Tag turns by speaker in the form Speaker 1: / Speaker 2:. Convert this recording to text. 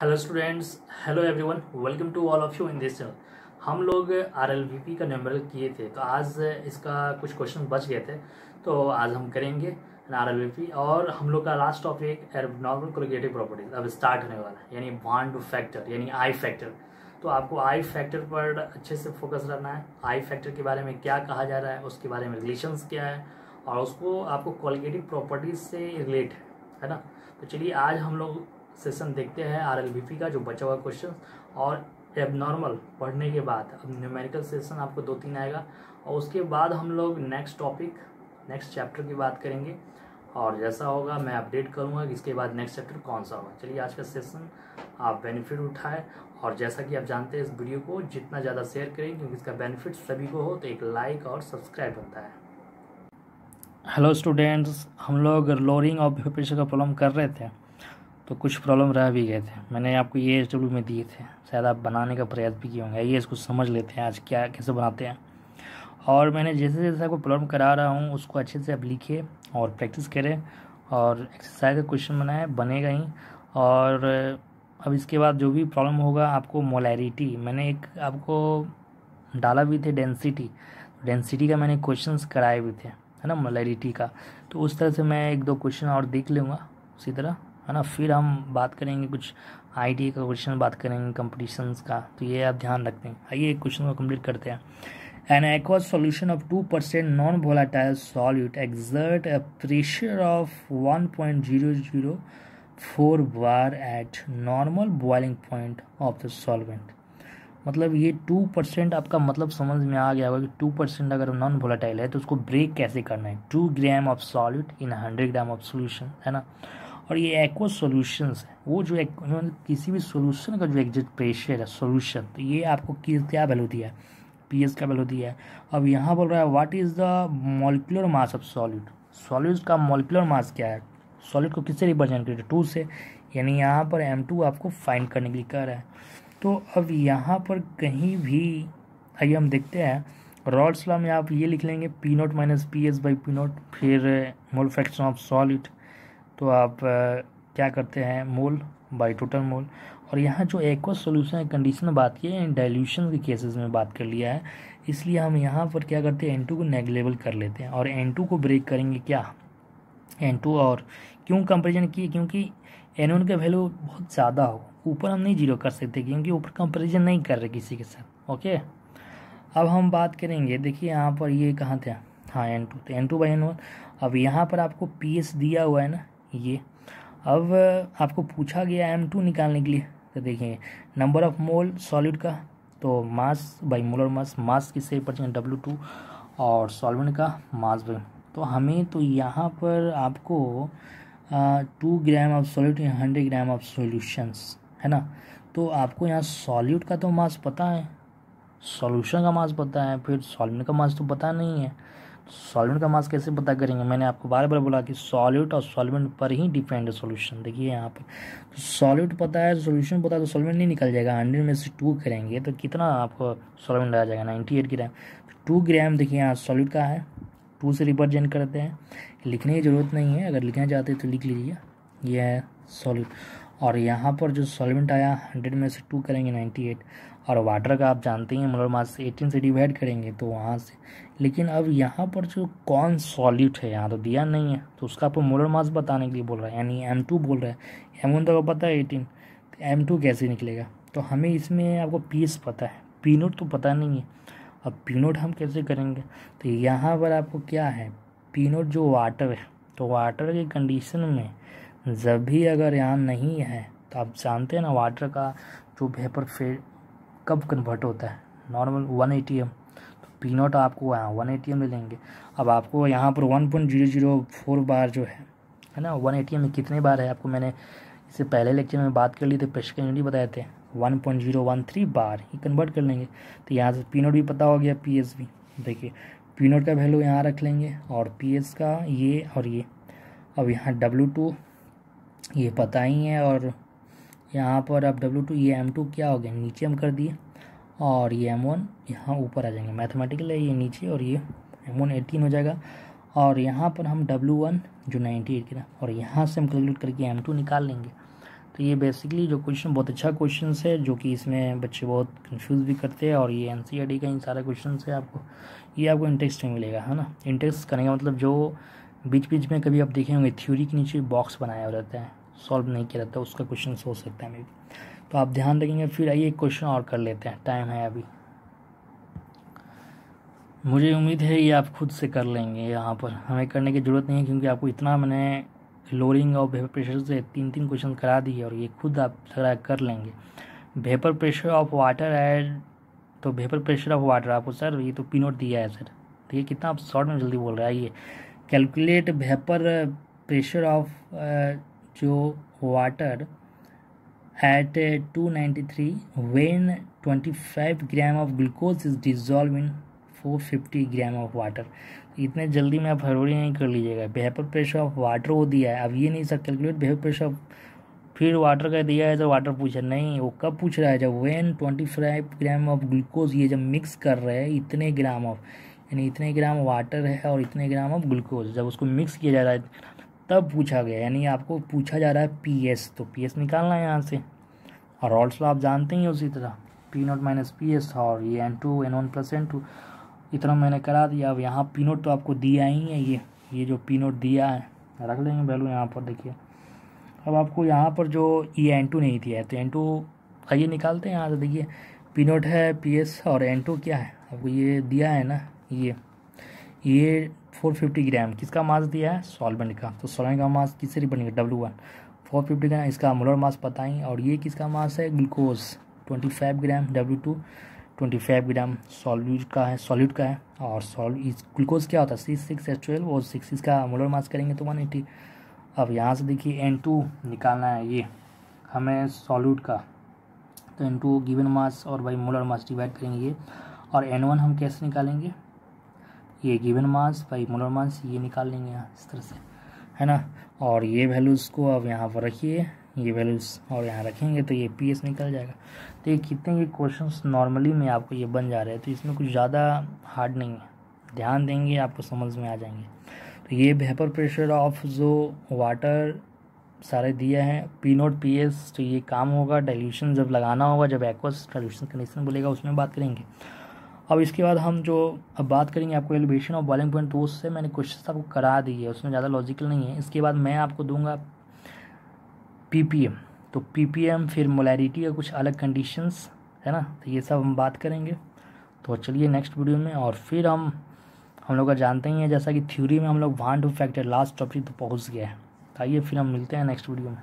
Speaker 1: Hello students, hello everyone, welcome to all of you in this channel. हम लोग आरएलवीपी का numeral किए थे, तो आज इसका कुछ क्वेश्चन बच गए थे, तो आज हम करेंगे आरएलवीपी। और हम लोग का last topic abnormal colligative properties अब स्टार्ट होने वाला है, यानी बॉन्ड फैक्टर यानी आई फैक्टर। तो आपको आई फैक्टर पर अच्छे से फोकस करना है। आई फैक्टर के बारे में क्या कहा जा रहा है, उसके बारे में रिलेशंस क्या है, और उसको आपको कोलिगेटिव प्रॉपर्टीज से रिलेट है ना। तो चलिए आज हम लोग सेशन देखते हैं आरएलवीपी का जो बचा हुआ क्वेश्चन। और एबनॉर्मल पढ़ने के बाद अब न्यूमेरिकल सेशन आपको 2-3 आएगा, और उसके बाद हम लोग नेक्स्ट टॉपिक नेक्स्ट चैप्टर की बात करेंगे। और जैसा होगा मैं अपडेट करूंगा कि इसके बाद नेक्स्ट चैप्टर कौन सा होगा। चलिए आज का सेशन आप बेनिफिट उठाएं, और जैसा कि आप जानते हैं इस वीडियो को जितना ज़्यादा शेयर करें, क्योंकि इसका बेनिफिट सभी को हो, तो एक लाइक और सब्सक्राइब बनता है। हेलो स्टूडेंट्स, हम लोग लोअरिंग ऑफ प्रेशर का प्रॉब्लम कर रहे थे, तो कुछ प्रॉब्लम रह भी गए थे। मैंने आपको ये एचडब्ल्यू में दिए थे, शायद आप बनाने का प्रयास भी किए होंगे। आइए इसको समझ लेते हैं आज क्या कैसे बनाते हैं। और मैंने जैसे जैसे आपको प्रॉब्लम करा रहा हूँ उसको अच्छे से आप लिखिए और प्रैक्टिस करें, और एक्सरसाइज का क्वेश्चन बनाए, बनेगा ही। और अब इसके बाद जो भी प्रॉब्लम होगा आपको मोलैरिटी, मैंने एक आपको डाला भी थे डेंसिटी का मैंने क्वेश्चंस कराए भी थे, है ना, मोलैरिटी का। तो उस तरह से मैं 1-2 क्वेश्चन और देख लूँगा उसी तरह, है ना। फिर हम बात करेंगे कुछ आईटी का क्वेश्चन, बात करेंगे कंपटीशंस का, तो ये आप ध्यान रखते हैं। आइए एक क्वेश्चन को कंप्लीट करते हैं। An aqueous solution of 2% non-volatile solute exert a pressure of 1.004 bar at normal boiling point of the solvent। मतलब ये 2% आपका मतलब समझ में आ गया होगा कि 2% अगर नॉन वोलाटाइल है तो उसको ब्रेक कैसे करना है। 2 gram of solute in 100 gram of solution, है ना। और ये एक्वस सॉल्यूशंस है, वो जो किसी भी सॉल्यूशन का जो एग्जिट प्रेशर है सॉल्यूशन, तो ये आपको क्या वैल्यू दिया है, पीएस का वैल्यू दिया है। अब यहाँ बोल रहा है what is the molecular mass of solute, solute का मॉलिक्यूलर मास क्या है, सॉल्यूट को किससे रिप्रेजेंट करें, 2 से, यानी यहाँ पर M2 आपको फाइंड करने के लिए कह रहा है। तो अब यहाँ पर कहीं भी आइए हम देखते हैं, रॉल्स लॉ में आप ये लिख लेंगे P0 minus PS by P0, फिर मोल फ्रैक्शन ऑफ सॉल्यूट, तो आप क्या करते हैं, मोल बाई टोटल मोल। और यहाँ जो एक्वस सॉल्यूशन है कंडीशन में बात की है, डाइल्यूशन के केसेस में बात कर लिया है, इसलिए हम यहाँ पर क्या करते हैं, N2 को नेगलेबल कर लेते हैं और N2 को ब्रेक करेंगे क्या, N2। और क्यों कंपेरिजन किए, क्योंकि N1 का वैल्यू बहुत ज़्यादा हो, ऊपर हम नहीं जीरो कर सकते क्योंकि ऊपर कंपेरिजन नहीं कर रहे किसी के साथ। ओके, अब हम बात करेंगे, देखिए यहाँ पर ये कहाँ थे, हाँ N2, तो N2 बाई N1। अब यहाँ पर आपको PS दिया हुआ है ना ये, अब आपको पूछा गया M2 निकालने के लिए, तो देखिए नंबर ऑफ मोल सॉलिड का, तो मास बाई मोलर मास, मास किससे रिप्रेजेंट W2, और सॉल्वेंट का मास बाई, तो हमें तो यहाँ पर आपको 2 ग्राम ऑफ सॉल्यूट या 100 ग्राम ऑफ सॉल्यूशंस, है ना। तो आपको यहाँ सॉल्यूट का तो मास पता है, सॉल्यूशन का मास पता है, फिर सॉल्वेंट का मास तो पता नहीं है। सॉल्वेंट का मास कैसे पता करेंगे, मैंने आपको बार बार बोला कि सॉल्यूट और सॉल्वेंट पर ही डिपेंड है सॉल्यूशन। देखिए यहाँ पर तो सॉल्यूट पता है, सॉल्यूशन पता है, तो सॉल्वेंट नहीं निकल जाएगा। 100 में से 2 करेंगे तो कितना आपको सॉल्वेंट आ जाएगा, 98 ग्राम। 2 ग्राम देखिए यहाँ सॉल्यूट का है, 2 से रिप्रेजेंट करते हैं, लिखने की ज़रूरत नहीं है, अगर लिखना चाहते हैं तो लिख लीजिए, ये है सॉल्यूट। और यहाँ पर जो सॉल्वेंट आया 100 में से 2 करेंगे 98, और वाटर का आप जानते हैं मोलर मास 18 से डिवाइड करेंगे तो वहाँ से। लेकिन अब यहाँ पर जो कौन सॉल्यूट है यहाँ तो दिया नहीं है, तो उसका आपको मोलर मास बताने के लिए बोल रहा है, यानी M2 बोल रहा है। M1 तो पता है 18, तो M2 कैसे निकलेगा, तो हमें इसमें आपको PS पता है, P0 तो पता नहीं है। अब P0 हम कैसे करेंगे, तो यहाँ पर आपको क्या है, P0 जो वाटर है, तो वाटर की कंडीशन में जब भी अगर यहाँ नहीं है, तो आप जानते हैं ना वाटर का जो वेपर फेज कब कन्वर्ट होता है, नॉर्मल 1 ATM, तो P0 आपको यहाँ 1 ATM ले लेंगे। अब आपको यहाँ पर 1.004 बार जो है ना, 1 ATM में कितने बार है आपको मैंने इससे पहले लेक्चर में बात कर ली थी, प्रेशर का यूनिट बताए थे, 1.013 बार ही कन्वर्ट कर लेंगे। तो यहाँ से P0 भी पता हो गया, PS भी, देखिए P0 का वैल्यू यहाँ रख लेंगे और PS का ये और ये। अब यहाँ W2 ये पता ही है, और यहाँ पर अब W2 ये M2 क्या हो गया, नीचे हम कर दिए, और ये M1 यहाँ ऊपर आ जाएंगे, मैथमेटिकल है ये नीचे, और ये M1 18 हो जाएगा। और यहाँ पर हम W1 जो 98 की ना, और यहाँ से हम कैलकुलेट करके M2 निकाल लेंगे। तो ये बेसिकली जो क्वेश्चन बहुत अच्छा क्वेश्चन है, जो कि इसमें बच्चे बहुत कंफ्यूज भी करते हैं, और ये एनसीईआरटी का इन सारा क्वेश्चन है आपको इंटरेस्ट में मिलेगा, है ना। इंटरेस्ट करने का मतलब जो बीच बीच में कभी आप देखे होंगे थ्योरी के नीचे बॉक्स बनाया हुआ रहता है, सॉल्व नहीं किया रहता, उसका क्वेश्चन हो सकता है मे भी, तो आप ध्यान रखेंगे। फिर आइए एक क्वेश्चन और कर लेते हैं, टाइम है अभी। मुझे उम्मीद है ये आप खुद से कर लेंगे, यहाँ पर हमें करने की ज़रूरत नहीं है, क्योंकि आपको इतना मैंने लोअरिंग और वेपर प्रेशर से 3 क्वेश्चन करा दिए, और ये खुद आप थोड़ा कर लेंगे। Vapour pressure of water at, तो वेपर प्रेशर ऑफ वाटर आपको सर ये तो P0 दिया है सर, तो ये कितना आप शॉर्ट में जल्दी बोल रहे हैं। आइए कैलकुलेट वेपर प्रेशर ऑफ जो water at 293 when 25 gram of glucose is dissolve in 450 gram of water. इतने जल्दी में आप हड़बड़ी नहीं कर लीजिएगा। वेपर प्रेशर ऑफ वाटर वो दिया है, अब ये नहीं sir calculate vapour pressure of, फिर वाटर का दिया है तो वाटर पूछा नहीं, वो कब पूछ रहा है जब when 25 ग्राम ऑफ ग्लूकोज, ये जब मिक्स कर रहे हैं इतने ग्राम ऑफ, यानी इतने ग्राम वाटर है और इतने ग्राम ऑफ ग्लूकोज, जब उसको मिक्स किया जा रहा है तब पूछा गया, यानी आपको पूछा जा रहा है PS, तो PS निकालना है यहाँ से। और ऑल्सो आप जानते ही उसी तरह P0 - PS, और ये N2 N1 + N2 इतना मैंने करा दिया। अब यहाँ P0 तो आपको दिया ही है, ये जो P0 दिया है रख लेंगे वैल्यू यहाँ पर। देखिए अब आपको यहाँ पर जो ये N2 नहीं दिया है, तो N2 आइए निकालते हैं यहाँ से। देखिए P0 है, PS और N2 क्या है आपको ये दिया है ना, ये 450 ग्राम किसका मास दिया है, सॉल्वेंट का, तो सॉल्वेंट का मास किससे रिप्रेजेंट W1 450 ग्राम, इसका मोलर मास बताएं। और ये किसका मास है, ग्लूकोज 25 ग्राम, W2 25 ग्राम सॉल्यूट का है, और ग्लूकोज क्या होता है C6H12 और 6, इसका मोलर मास करेंगे तो 180। अब यहाँ से देखिए N2 निकालना है ये हमें सॉल्यूट का, तो N2 गिवन मास और बाई मोलर मास डिवाइड करेंगे ये, और N1 हम कैसे निकालेंगे, ये given mass by molar mass ये निकाल लेंगे यहाँ इस तरह से, है ना। और ये वैल्यूज़ को अब यहाँ पर रखिए, ये वैल्यूज़ और यहाँ रखेंगे तो ये PS निकल जाएगा। तो ये कितने ये क्वेश्चंस नॉर्मली में आपको ये बन जा रहे हैं, तो इसमें कुछ ज़्यादा हार्ड नहीं है, ध्यान देंगे आपको समझ में आ जाएंगे। तो ये वेपर प्रेशर ऑफ जो वाटर सारे दिए हैं P0 PS, तो ये काम होगा डाइल्यूशन जब लगाना होगा, जब एक्वस डाइल्यूशन कंडीशन बोलेगा उसमें बात करेंगे। अब इसके बाद हम जो अब बात करेंगे आपको एलिवेशन ऑफ बॉइलिंग पॉइंट, तो उससे मैंने क्वेश्चन आपको करा दी है, उसमें ज़्यादा लॉजिकल नहीं है। इसके बाद मैं आपको दूंगा PPM, तो PPM फिर मोलैरिटी का कुछ अलग कंडीशंस है ना, तो ये सब हम बात करेंगे। तो चलिए नेक्स्ट वीडियो में, और फिर हम लोग का जानते ही हैं जैसा कि थ्योरी में हम लोग 1 2 फैक्टर लास्ट टॉपिक तो पहुँच गया है। आइए फिर हम मिलते हैं नेक्स्ट वीडियो में।